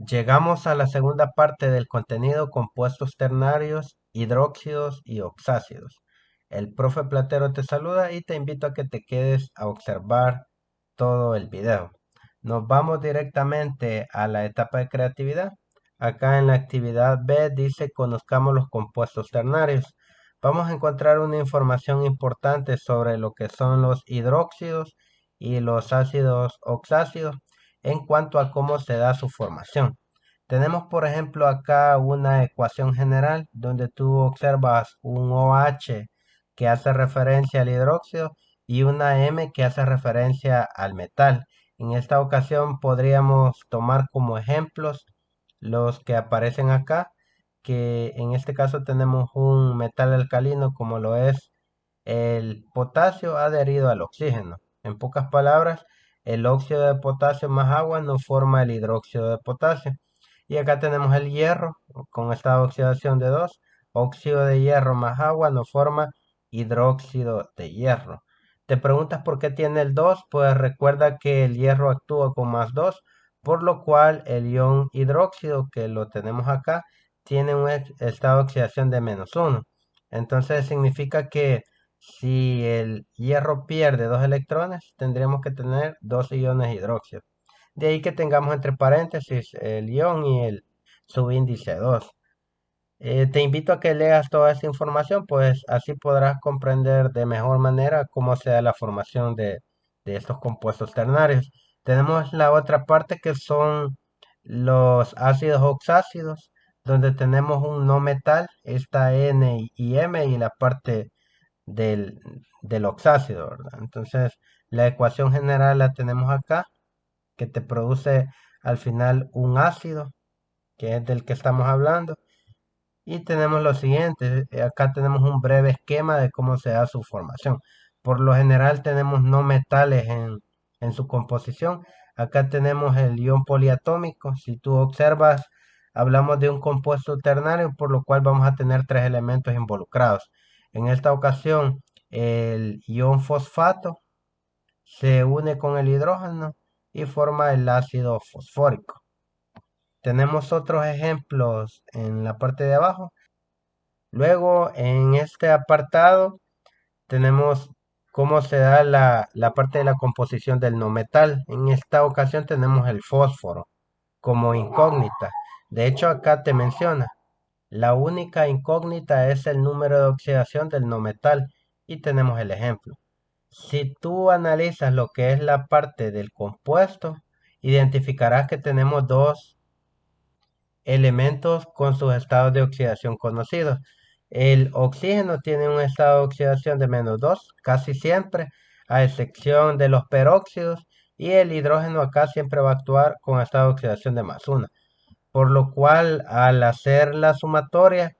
Llegamos a la segunda parte del contenido: compuestos ternarios, hidróxidos y oxácidos. El profe Platero te saluda y te invito a que te quedes a observar todo el video. Nos vamos directamente a la etapa de creatividad. Acá en la actividad B dice conozcamos los compuestos ternarios. Vamos a encontrar una información importante sobre lo que son los hidróxidos y los ácidos oxácidos en cuanto a cómo se da su formación. Tenemos, por ejemplo, acá una ecuación general donde tú observas un OH que hace referencia al hidróxido y una M que hace referencia al metal. En esta ocasión podríamos tomar como ejemplos los que aparecen acá, que en este caso tenemos un metal alcalino como lo es el potasio adherido al oxígeno. En pocas palabras, el óxido de potasio más agua nos forma el hidróxido de potasio. Y acá tenemos el hierro con esta oxidación de 2. Óxido de hierro más agua nos forma hidróxido de hierro. ¿Te preguntas por qué tiene el 2? Pues recuerda que el hierro actúa con más 2, por lo cual el ion hidróxido, que lo tenemos acá, tiene un estado de oxidación de -1. Entonces significa que si el hierro pierde 2 electrones, tendríamos que tener 2 iones hidróxido. De ahí que tengamos entre paréntesis el ion y el subíndice 2. Te invito a que leas toda esa información, pues así podrás comprender de mejor manera cómo se da la formación de estos compuestos ternarios. Tenemos la otra parte que son los ácidos oxácidos, donde tenemos un no metal, esta N y M, y la parte del, del oxácido, ¿verdad? Entonces, la ecuación general la tenemos acá, que te produce al final un ácido, que es del que estamos hablando. Y tenemos lo siguiente: acá tenemos un breve esquema de cómo se da su formación. Por lo general tenemos no metales en su composición. Acá tenemos el ion poliatómico. Si tú observas, hablamos de un compuesto ternario, por lo cual vamos a tener tres elementos involucrados. En esta ocasión, el ion fosfato se une con el hidrógeno y forma el ácido fosfórico. Tenemos otros ejemplos en la parte de abajo. Luego, en este apartado, tenemos cómo se da la parte de la composición del no metal. En esta ocasión tenemos el fósforo como incógnita. De hecho, acá te menciona, la única incógnita es el número de oxidación del no metal. Y tenemos el ejemplo. Si tú analizas lo que es la parte del compuesto, identificarás que tenemos dos elementos con sus estados de oxidación conocidos. El oxígeno tiene un estado de oxidación de -2 casi siempre, a excepción de los peróxidos, y el hidrógeno acá siempre va a actuar con estado de oxidación de +1. Por lo cual, al hacer la sumatoria,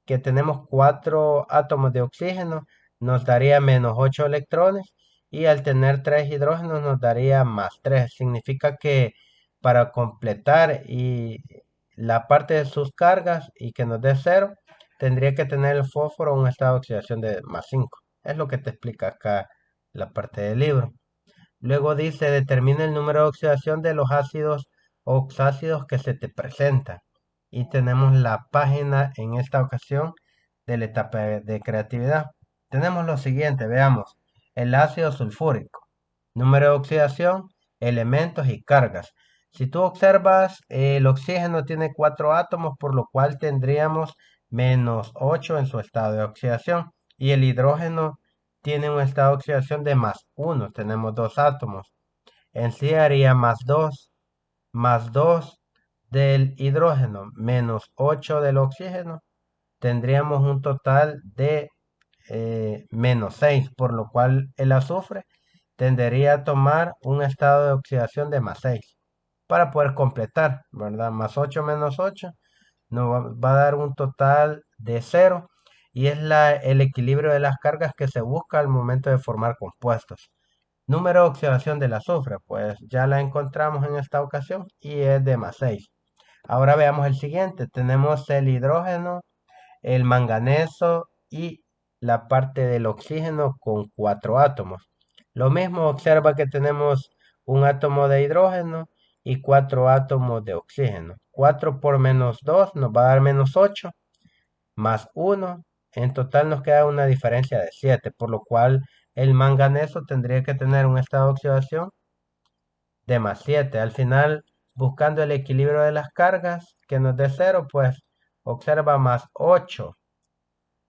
que tenemos 4 átomos de oxígeno, nos daría -8 electrones, y al tener 3 hidrógenos nos daría +3. Significa que para completar y la parte de sus cargas y que nos dé 0, tendría que tener el fósforo un estado de oxidación de +5. Es lo que te explica acá la parte del libro. Luego dice, determina el número de oxidación de los ácidos oxácidos que se te presentan. Y tenemos la página en esta ocasión de la etapa de creatividad. Tenemos lo siguiente, veamos. El ácido sulfúrico. Número de oxidación, elementos y cargas. Si tú observas, el oxígeno tiene 4 átomos, por lo cual tendríamos -8 en su estado de oxidación. Y el hidrógeno tiene un estado de oxidación de +1. Tenemos 2 átomos. En sí haría +2 del hidrógeno -8 del oxígeno. Tendríamos un total de -6, por lo cual el azufre tendería a tomar un estado de oxidación de +6 para poder completar, ¿verdad? +8 menos 8 nos va a dar un total de 0, y es el equilibrio de las cargas que se busca al momento de formar compuestos. Número de oxidación del azufre, pues ya la encontramos en esta ocasión y es de +6. Ahora veamos el siguiente. Tenemos el hidrógeno, el manganeso y la parte del oxígeno con 4 átomos. Lo mismo, observa que tenemos un átomo de hidrógeno y 4 átomos de oxígeno. 4 por menos 2 nos va a dar menos 8, más 1. En total nos queda una diferencia de 7, por lo cual el manganeso tendría que tener un estado de oxidación de más 7. Al final, buscando el equilibrio de las cargas que nos dé 0, pues observa más 8.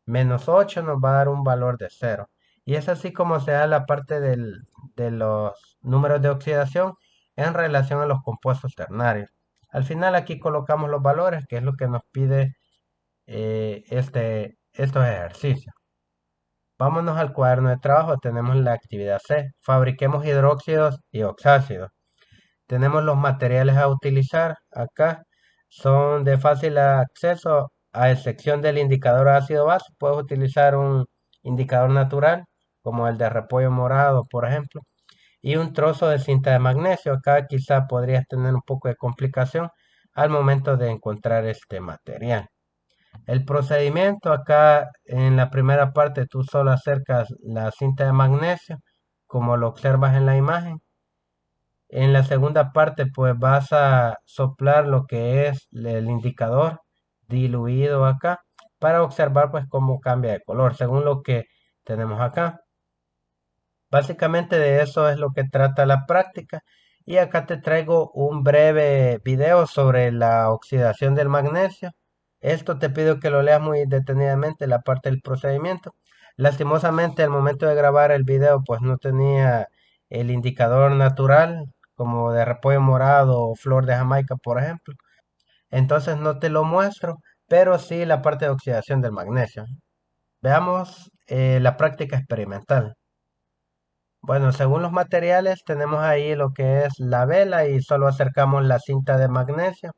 Menos 8 nos va a dar un valor de 0. Y es así como se da la parte de los números de oxidación en relación a los compuestos ternarios. Al final aquí colocamos los valores, que es lo que nos pide estos ejercicios. Vámonos al cuaderno de trabajo. Tenemos la actividad C. Fabriquemos hidróxidos y oxácidos. Tenemos los materiales a utilizar. Acá son de fácil acceso, a excepción del indicador ácido base. Puedes utilizar un indicador natural, como el de repollo morado, por ejemplo, y un trozo de cinta de magnesio. Acá quizá podrías tener un poco de complicación al momento de encontrar este material. El procedimiento acá en la primera parte tú solo acercas la cinta de magnesio, como lo observas en la imagen. En la segunda parte, pues vas a soplar lo que es el indicador diluido acá para observar pues cómo cambia de color según lo que tenemos acá. Básicamente de eso es lo que trata la práctica y acá te traigo un breve video sobre la oxidación del magnesio. Esto te pido que lo leas muy detenidamente, la parte del procedimiento. Lastimosamente al momento de grabar el video pues no tenía el indicador natural como de repollo morado o flor de Jamaica, por ejemplo. Entonces no te lo muestro, pero sí la parte de oxidación del magnesio. Veamos la práctica experimental. Bueno, según los materiales tenemos ahí lo que es la vela y solo acercamos la cinta de magnesio.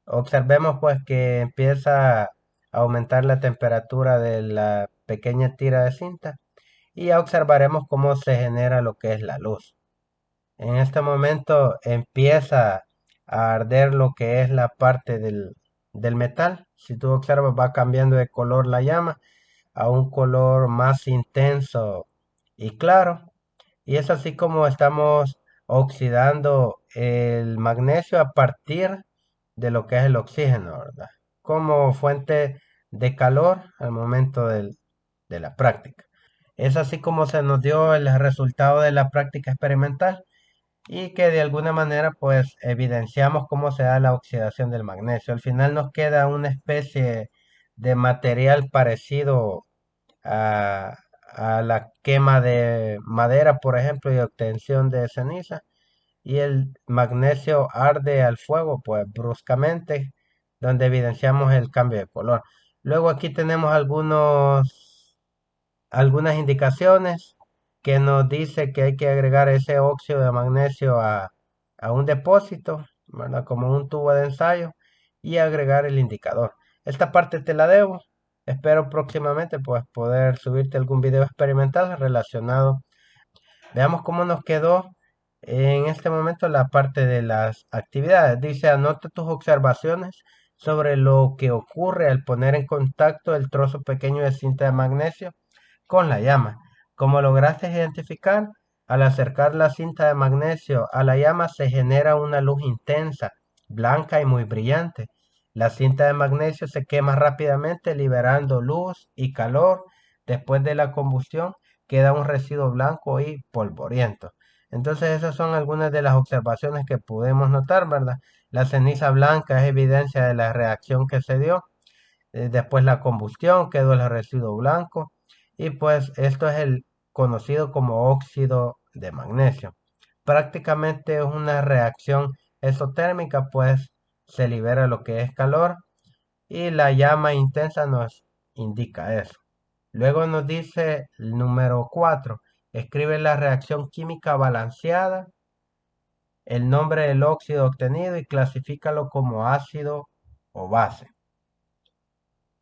Observemos pues que empieza a aumentar la temperatura de la pequeña tira de cinta y ya observaremos cómo se genera lo que es la luz. En este momento empieza a arder lo que es la parte del metal. Si tú observas va cambiando de color la llama a un color más intenso y claro. Y es así como estamos oxidando el magnesio a partir de lo que es el oxígeno, ¿verdad? Como fuente de calor al momento de la práctica. Es así como se nos dio el resultado de la práctica experimental y que de alguna manera pues evidenciamos cómo se da la oxidación del magnesio. Al final nos queda una especie de material parecido a, a la quema de madera, por ejemplo, y obtención de ceniza. Y el magnesio arde al fuego, pues bruscamente, donde evidenciamos el cambio de color. Luego aquí tenemos algunas indicaciones que nos dice que hay que agregar ese óxido de magnesio a un depósito, ¿verdad? Como un tubo de ensayo y agregar el indicador. Esta parte te la debo. Espero próximamente pues poder subirte algún video experimental relacionado. Veamos cómo nos quedó en este momento la parte de las actividades. Dice, anota tus observaciones sobre lo que ocurre al poner en contacto el trozo pequeño de cinta de magnesio con la llama. Como lograste identificar, al acercar la cinta de magnesio a la llama se genera una luz intensa, blanca y muy brillante. La cinta de magnesio se quema rápidamente liberando luz y calor. Después de la combustión queda un residuo blanco y polvoriento. Entonces esas son algunas de las observaciones que podemos notar, ¿verdad? La ceniza blanca es evidencia de la reacción que se dio. Después la combustión quedó el residuo blanco y pues esto es el conocido como óxido de magnesio. Prácticamente es una reacción exotérmica, pues se libera lo que es calor y la llama intensa nos indica eso. Luego nos dice el número 4, escribe la reacción química balanceada, el nombre del óxido obtenido y clasifícalo como ácido o base.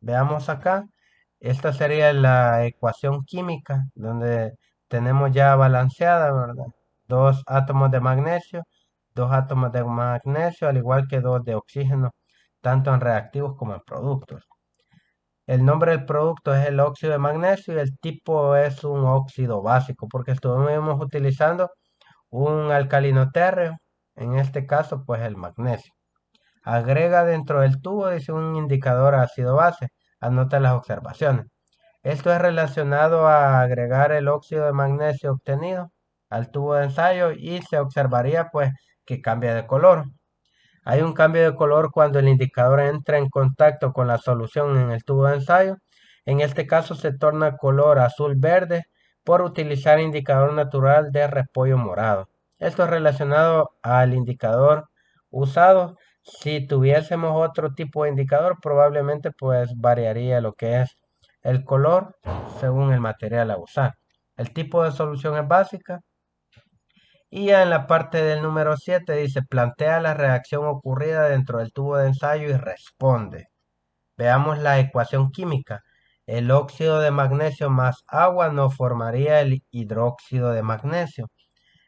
Veamos acá, esta sería la ecuación química donde tenemos ya balanceada, ¿verdad? Dos átomos de magnesio, dos átomos de magnesio, al igual que dos de oxígeno, tanto en reactivos como en productos. El nombre del producto es el óxido de magnesio y el tipo es un óxido básico porque estuvimos utilizando un alcalino térreo en este caso pues el magnesio. Agrega dentro del tubo, dice, un indicador ácido-base. Anota las observaciones. Esto es relacionado a agregar el óxido de magnesio obtenido al tubo de ensayo y se observaría pues que cambia de color. Hay un cambio de color cuando el indicador entra en contacto con la solución en el tubo de ensayo. En este caso se torna color azul-verde por utilizar indicador natural de repollo morado. Esto es relacionado al indicador usado. Si tuviésemos otro tipo de indicador, probablemente pues variaría lo que es el color según el material a usar. El tipo de solución es básica. Y ya en la parte del número 7 dice, plantea la reacción ocurrida dentro del tubo de ensayo y responde. Veamos la ecuación química. El óxido de magnesio más agua nos formaría el hidróxido de magnesio.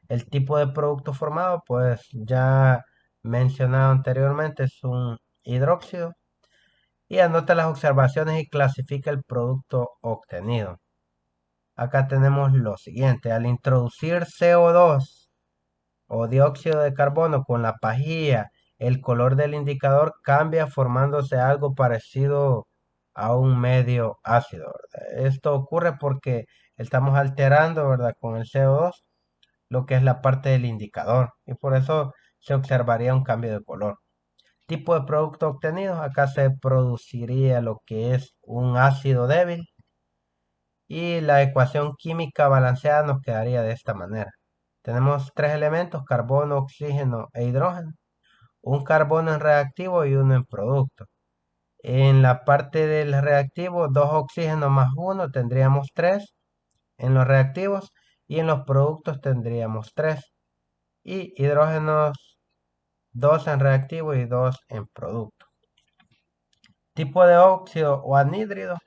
El tipo de producto formado, pues ya mencionado anteriormente, es un hidróxido. Y anota las observaciones y clasifica el producto obtenido. Acá tenemos lo siguiente. Al introducir CO2 o dióxido de carbono con la pajilla, el color del indicador cambia formándose algo parecido a un medio ácido, ¿verdad? Esto ocurre porque estamos alterando, ¿verdad?, con el CO2 lo que es la parte del indicador y por eso se observaría un cambio de color. Tipo de producto obtenido, acá se produciría lo que es un ácido débil y la ecuación química balanceada nos quedaría de esta manera. Tenemos tres elementos, carbono, oxígeno e hidrógeno. Un carbono en reactivo y uno en producto. En la parte del reactivo, dos oxígenos más uno, tendríamos tres en los reactivos y en los productos tendríamos tres. Y hidrógenos, dos en reactivo y dos en producto. Tipo de óxido o anhídrido.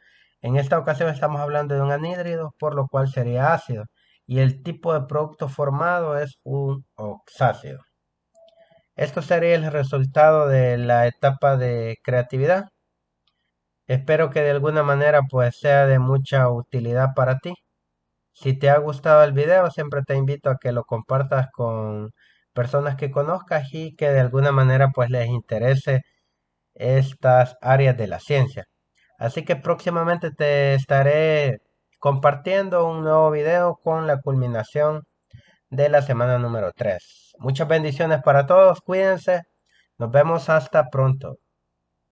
En esta ocasión estamos hablando de un anhídrido, por lo cual sería ácido. Y el tipo de producto formado es un oxácido. Esto sería el resultado de la etapa de creatividad. Espero que de alguna manera pues sea de mucha utilidad para ti. Si te ha gustado el video, siempre te invito a que lo compartas con personas que conozcas y que de alguna manera pues les interese estas áreas de la ciencia. Así que próximamente te estaré compartiendo un nuevo video con la culminación de la semana número 3. Muchas bendiciones para todos, cuídense, nos vemos hasta pronto.